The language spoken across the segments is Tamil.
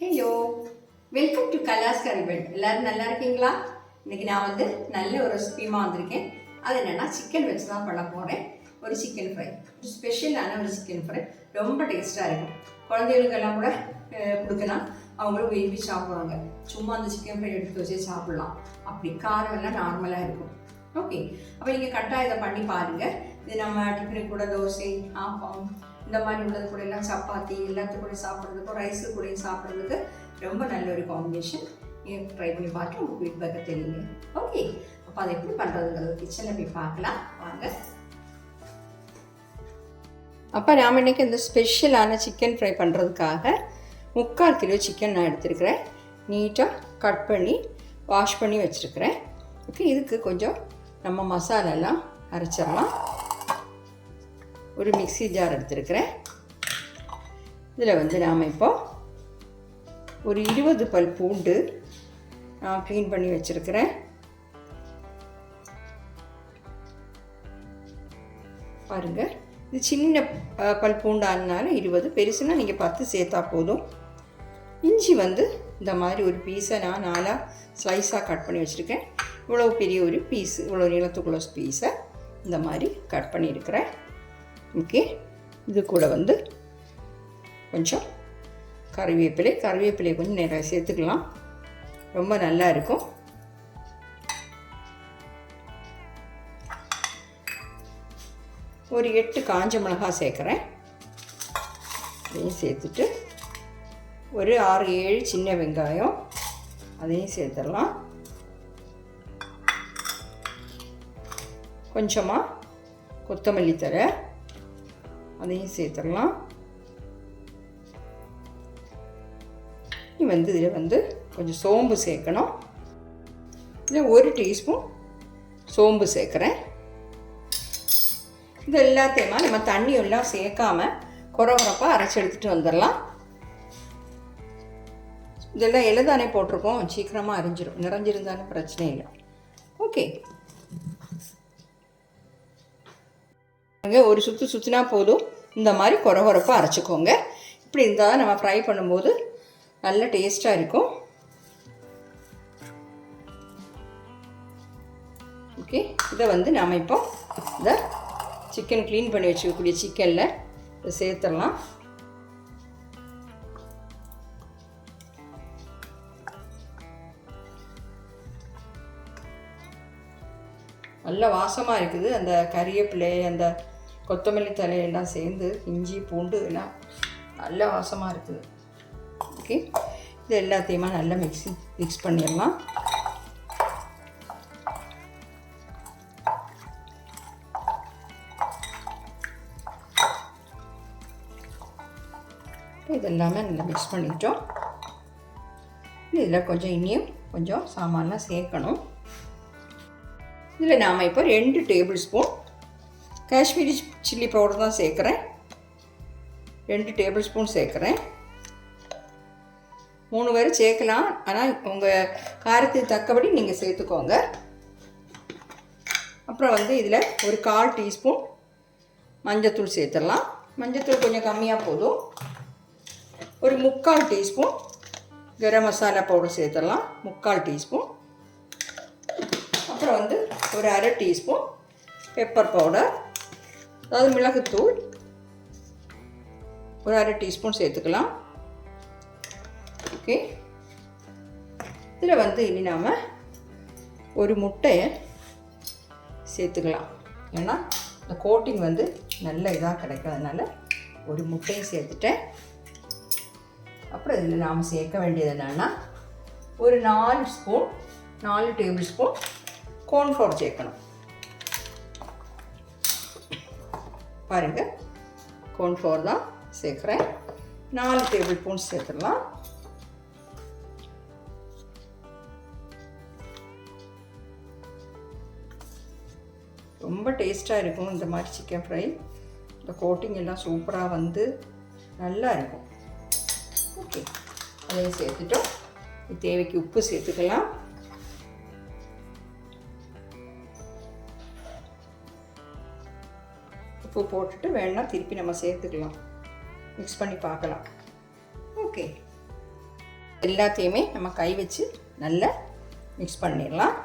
ஹலோ, வெல்கம் டு கலாஸ் கரிபெட். எல்லாரும் நல்லா இருக்கீங்களா? இன்னைக்கு நான் நல்ல ஒரு ரெசிபியுமா வந்திருக்கேன். அது என்னன்னா சிக்கன் வச்சு தான் பண்ண போகிறேன். ஒரு சிக்கன் ஃப்ரை, ஒரு ஸ்பெஷலான ஒரு சிக்கன் ஃப்ரை, ரொம்ப டேஸ்ட்டாக இருக்கும். குழந்தைகளுக்கெல்லாம் கூட கொடுக்கலாம், அவங்களும் விரும்பி சாப்பிடுவாங்க. சும்மா அந்த சிக்கன் ஃப்ரை எடுத்து வச்சு சாப்பிடலாம். அப்படி காரம் எல்லாம் நார்மலாக இருக்கும். ஓகே, அப்போ நீங்கள் கரெக்டாக இதை பண்ணி பாருங்கள். இது நம்ம டிஃபனுக்கு கூட தோசை, ஆப்பம், இந்த மாதிரி உள்ளது கூட எல்லாம் சப்பாத்தி எல்லாத்துக்கும் கூட சாப்பிட்றதுக்கும் ரைஸு கூட சாப்பிட்றதுக்கு ரொம்ப நல்ல ஒரு காம்பினேஷன். நீங்கள் ட்ரை பண்ணி பார்த்து உங்களுக்கு ஃபீட்பேக்கை தெரியுங்க. ஓகே, அப்போ அதை எப்படி பண்ணுறதுங்கிறது கிச்சனில் போய் பார்க்கலாம் வாங்க. அப்போ நாம் இன்றைக்கி இந்த ஸ்பெஷலான சிக்கன் ஃப்ரை பண்ணுறதுக்காக 3/4 கிலோ சிக்கன் நான் எடுத்துருக்கிறேன். நீட்டாக கட் பண்ணி வாஷ் பண்ணி வச்சுருக்கிறேன். ஓகே, இதுக்கு கொஞ்சம் நம்ம மசாலாலாம் அரைச்சிடலாம். ஒரு மிக்ஸி ஜார் எடுத்துருக்கிறேன். இதில் நாம் இப்போ ஒரு 20 பல் பூண்டு நான் க்ளீன் பண்ணி வச்சுருக்கிறேன். பாருங்கள், இது சின்ன பல் பூண்டானால 20, பெருசுன்னா நீங்கள் 10 சேர்த்தா போதும். இஞ்சி இந்த மாதிரி ஒரு பீஸை நான் 4 ஸ்லைஸாக கட் பண்ணி வச்சுருக்கேன். இவ்வளோ பெரிய ஒரு பீஸு, இவ்வளோ நீளத்துக்குள்ள பீஸை இந்த மாதிரி கட் பண்ணியிருக்கிறேன். ஓகே, இது கூட கொஞ்சம் கறிவேப்பிலை கொஞ்சம் நிறைய சேர்த்துக்கலாம், ரொம்ப நல்லா இருக்கும். ஒரு 8 காஞ்ச மிளகாய் சேர்க்குறேன். அதையும் சேர்த்துட்டு ஒரு 6-7 சின்ன வெங்காயம் அதையும் சேர்த்துடலாம். கொஞ்சமாக கொத்தமல்லி தழை அதையும் சேர்த்துடலாம். இதில் கொஞ்சம் சோம்பு சேர்க்கணும். இதில் 1 டீஸ்பூன் சோம்பு சேர்க்குறேன். இது எல்லாத்தையுமா நம்ம தண்ணி எல்லாம் சேர்க்காம குறப்பாக அரைச்சி எடுத்துகிட்டு வந்துடலாம். இதெல்லாம் எள்ளதானே போட்டிருக்கோம், சீக்கிரமாக அரைஞ்சிடும். நிறைஞ்சிருந்தாலும் பிரச்சனை இல்லை. ஓகே, ஒரு சுற்றினா போதும். இந்த மாதிரி குறப்பாக அரைச்சிக்கோங்க. இப்படி இருந்தால் நம்ம ஃப்ரை பண்ணும்போது நல்ல டேஸ்ட்டாக இருக்கும். ஓகே, இதை நாம் இப்போ இந்த சிக்கன் க்ளீன் பண்ணி வச்சுக்கக்கூடிய சிக்கனில் இதை சேர்த்துடலாம். நல்ல வாசமாக இருக்குது. அந்த கறிவேப்பிலை, அந்த கொத்தமல்லி தலையெல்லாம் சேர்ந்து இஞ்சி பூண்டு எல்லாம் நல்ல வாசமாக இருக்குது. ஓகே, இது எல்லாத்தையுமா நல்லா மிக்ஸ் பண்ணிடலாம். இதெல்லாமே நல்லா மிக்ஸ் பண்ணிட்டோம். இதில் கொஞ்சம் இன்னும் கொஞ்சம் சாமான்லாம் சேர்க்கணும். இதில் நாம் இப்போ 2 table spoon Kashmiri chilli powder தான் சேர்க்குறேன். 2 டேபிள் ஸ்பூன் சேர்க்குறேன். 3 பேர் சேர்க்கலாம், ஆனால் உங்கள் காரத்துக்கு தக்கபடி நீங்கள் சேர்த்துக்கோங்க. அப்புறம் இதில் ஒரு 1/4 டீஸ்பூன் மஞ்சத்தூள் சேர்த்துடலாம். மஞ்சத்தூள் கொஞ்சம் கம்மியாக போதும். ஒரு 3/4 டீஸ்பூன் கரம் மசாலா பவுடர் சேர்த்துடலாம், 3/4 டீஸ்பூன். அப்புறம் ஒரு 1/2 டீஸ்பூன் பெப்பர் பவுடர், அதாவது மிளகுத்தூள், ஒரு 1/2 டீஸ்பூன் சேர்த்துக்கலாம். ஓகே, இதில் இனி நாம் ஒரு முட்டையை சேர்த்துக்கலாம். ஏன்னா இந்த கோட்டிங் நல்ல இதாக கிடைக்கிறதுனால ஒரு முட்டையை சேர்த்துட்டேன். அப்புறம் இதில் நாம் சேர்க்க வேண்டியது என்னென்னா ஒரு 4 டேபிள் ஸ்பூன் கார்ன்ஃப்ளவர் சேர்க்கணும். பாருங்கள், கார்ன்ஃப்ளவர் தான் சேர்க்குறேன். 4 டேபிள் ஸ்பூன் சேர்த்துடலாம். ரொம்ப டேஸ்ட்டாக இருக்கும் இந்த மாதிரி சிக்கன் ஃப்ரை. இந்த கோட்டிங் எல்லாம் சூப்பராக நல்லா இருக்கும். ஓகே, அதையும் சேர்த்துட்டோம். தேவைக்கு உப்பு சேர்த்துக்கலாம். உப்பு போட்டுட்டு வேணால் திருப்பி நம்ம சேர்த்துக்கலாம், மிக்ஸ் பண்ணி பார்க்கலாம். ஓகே, எல்லாத்தையுமே நம்ம கை வச்சு நல்லா மிக்ஸ் பண்ணிடலாம்.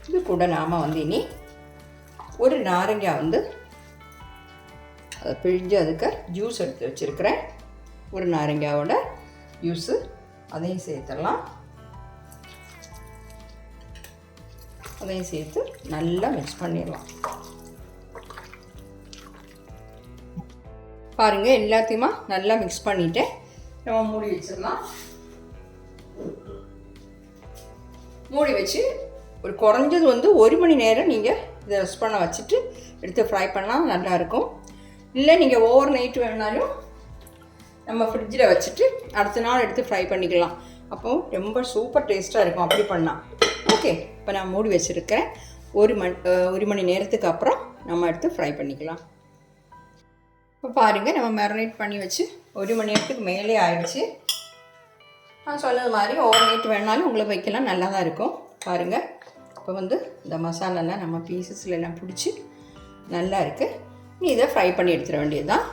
இது கூட நாம் வந்து இனி ஒரு நாரங்காய் வந்து அதை பிழிஞ்சு அதுக்கு ஜூஸ் எடுத்து வச்சுருக்கிறேன். ஒரு நாரங்காயோட ஜூஸு அதையும் சேர்த்துடலாம். அதையும் சேர்த்து நல்லா மிக்ஸ் பண்ணிடலாம். பாருங்கள், எல்லாத்தையுமா நல்லா மிக்ஸ் பண்ணிவிட்டேன். நம்ம மூடி வச்சிடலாம். மூடி வச்சு ஒரு குறைஞ்சது வந்து 1 மணி நேரம் நீங்கள் இதை ரெஸ்ட் பண்ண வச்சுட்டு எடுத்து ஃப்ரை பண்ணால் நல்லாயிருக்கும். இல்லை நீங்கள் ஓவர் நைட் வேணாலும் நம்ம ஃப்ரிட்ஜில் வச்சுட்டு அடுத்த நாள் எடுத்து ஃப்ரை பண்ணிக்கலாம். அப்போது ரொம்ப சூப்பர் டேஸ்ட்டாக இருக்கும் அப்படி பண்ணால். ஓகே, இப்போ நான் மூடி வச்சுருக்கேன். 1 மணி நேரத்துக்கு அப்புறம் நம்ம எடுத்து ஃப்ரை பண்ணிக்கலாம். இப்போ பாருங்கள், நம்ம மேரினேட் பண்ணி வச்சு 1 மணி நேரத்துக்கு மேலே ஆயிடுச்சு. நான் சொன்னது மாதிரி ஓவர் நைட் வேணாலும் உங்களுக்கு வைக்கலாம், நல்லா தான் இருக்கும். பாருங்கள், இப்போ வந்து இந்த மசாலாலாம் நம்ம பீசஸில் எல்லாம் பிடிச்சி நல்லா இருக்குது. நீ இதை ஃப்ரை பண்ணி எடுத்துட வேண்டியது தான்.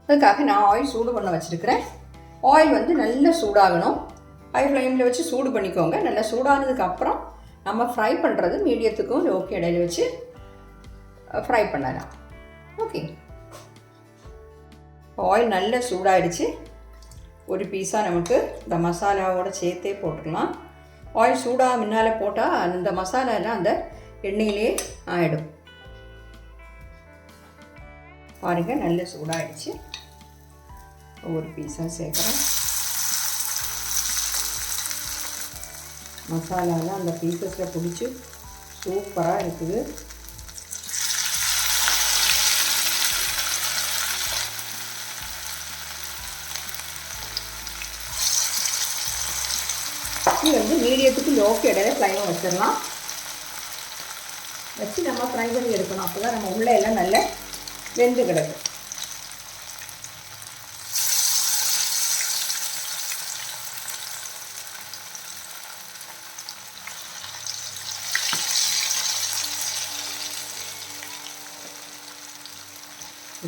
அதுக்காக நான் ஆயில் சூடு பண்ண வச்சுருக்கிறேன். ஆயில் வந்து நல்லா சூடாகணும். ஹை ஃப்ளேமில் வச்சு சூடு பண்ணிக்கோங்க. நல்லா சூடானதுக்கப்புறம் நம்ம ஃப்ரை பண்ணுறது மீடியத்துக்கும் லோக்கு இடையில வச்சு ஃப்ரை பண்ணலாம். ஓகே, ஆயில் நல்லா சூடாகிடுச்சு. ஒரு பீஸாக நமக்கு இந்த மசாலாவோடு சேர்த்தே போட்டுக்கலாம். ஆயில் சூடாக முன்னால் போட்டால் அந்த மசாலாலாம் அந்த எண்ணெயிலே ஆகிடும். பாருங்கள், நல்ல சூடாகிடுச்சு. ஒரு பீஸாக சேர்க்குறேன். மசாலாலாம் அந்த பீசஸில் பிடிச்சி சூப்பராக இருக்குது. இது வந்து மீடியத்துக்கு லோக்கு இடையில ஃப்ளைமை வச்சிடலாம். வச்சு நம்ம ஃப்ரை பண்ணி எடுக்கணும். அப்போ தான் நம்ம உள்ளே எல்லாம் நல்லா வெந்து கிடக்கும்.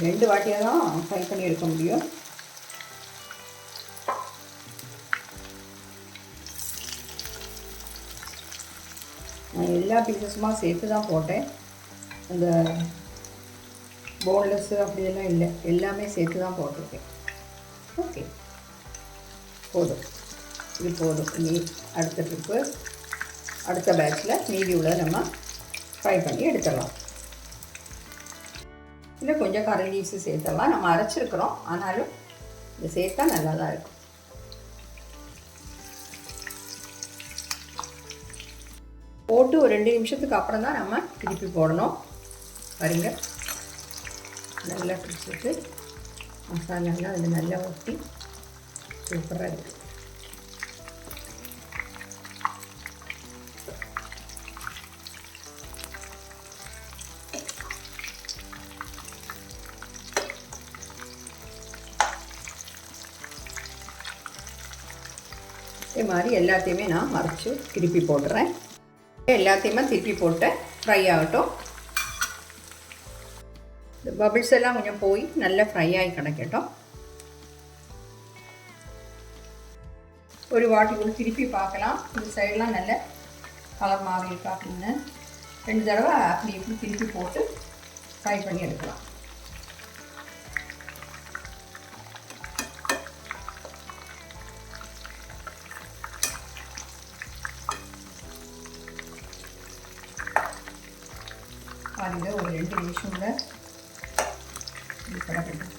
ரெண்டு வாட்டியாக தான் ஃப்ரை பண்ணி எடுக்க முடியும். நான் எல்லா பீசஸுமா சேர்த்து தான் போட்டேன். அந்த போன்லெஸ்ஸு அப்படியெல்லாம் இல்லை, எல்லாமே சேர்த்து தான் போட்டிருக்கேன். ஓகே, போதும், இது போதும். இனி அடுத்த ட்ரிப்பு அடுத்த பேட்சில் மீதி உள்ள நம்ம ஃப்ரை பண்ணி எடுத்துடலாம். இன்னும் கொஞ்சம் கறி லீவ்ஸு சேர்த்துடலாம். நம்ம அரைச்சிருக்கிறோம், ஆனாலும் இது சேர்த்தா நல்லா தான் இருக்கும். போட்டு ஒரு 2 நிமிஷத்துக்கு அப்புறம் தான் நம்ம திருப்பி போடணும். பாருங்க, நல்லா பிடிச்சிட்டு மசாலாலாம் அதில் நல்லா ஊற்றி சூப்பராக இருக்குது. இதே மாதிரி எல்லாத்தையுமே நான் மறைச்சி திருப்பி போடுறேன். எல்லாத்தையுமே திருப்பி போட்டு ஃப்ரை ஆகட்டும். இந்த பபிள்ஸ் எல்லாம் கொஞ்சம் போய் நல்லா ஃப்ரை ஆகி கிடைக்கட்டும். ஒரு வாட்டி கூட திருப்பி பார்க்கலாம். இந்த சைடெலாம் நல்ல கலர் மாறி அப்படின்னு 2 தடவை அப்படி இப்படி திருப்பி போட்டு ஃப்ரை பண்ணி எடுக்கலாம். பாருங்க, ஒரு 2 நிமிஷம் கூட கிடக்கட்டும்.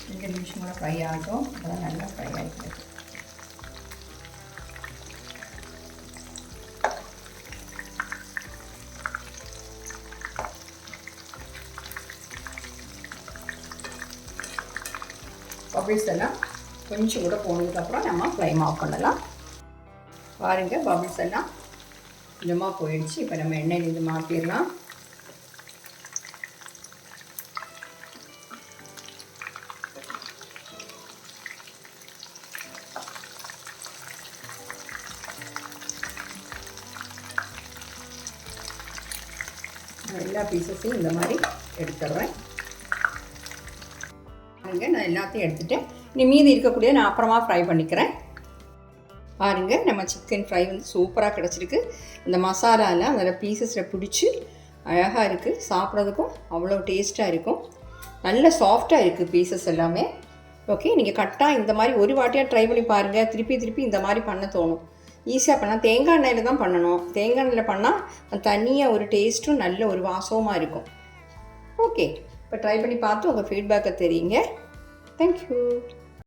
2 நிமிஷம் கூட ஃப்ரை ஆகட்டும். அதெல்லாம் நல்லா ஃப்ரை ஆகிட்டு. பபிள்ஸ் எல்லாம் கொஞ்சம் கூட போனதுக்கப்புறம் நம்ம ஃப்ளைம் ஆஃப் பண்ணலாம். பாருங்கள், பபிள்ஸ் எல்லாம் கொஞ்சமாக போயிடுச்சு. இப்போ நம்ம எண்ணெயில் இது மாற்றிடலாம். எல்லா பீசஸையும் இந்த மாதிரி எடுத்துடுறேன். நான் எல்லாத்தையும் எடுத்துகிட்டேன். இனி மீதி இருக்கக்கூடிய நான் அப்புறமா ஃப்ரை பண்ணிக்கிறேன். பாருங்கள், நம்ம சிக்கன் ஃப்ரை வந்து சூப்பராக கிடச்சிருக்கு. இந்த மசாலாவில் அதில் பீசஸில் பிடிச்சி அழகாக இருக்குது. சாப்பிட்றதுக்கும் அவ்வளோ டேஸ்ட்டாக இருக்கும். நல்ல சாஃப்டாக இருக்குது பீசஸ் எல்லாமே. ஓகே, நீங்கள் கரெக்டாக இந்த மாதிரி ஒரு வாட்டியாக ட்ரை பண்ணி பாருங்கள். திருப்பி இந்த மாதிரி பண்ண தோணும். ஈஸியாக பண்ணால் தேங்காய் எண்ணெயில் தான் பண்ணணும். தேங்காய் எண்ணெயில் பண்ணால் தனியாக ஒரு டேஸ்ட்டும் நல்ல ஒரு வாசமாக இருக்கும். ஓகே, இப்போ ட்ரை பண்ணி பார்த்து உங்கள் ஃபீட்பேக்கை தெரியுங்க. தேங்க்யூ.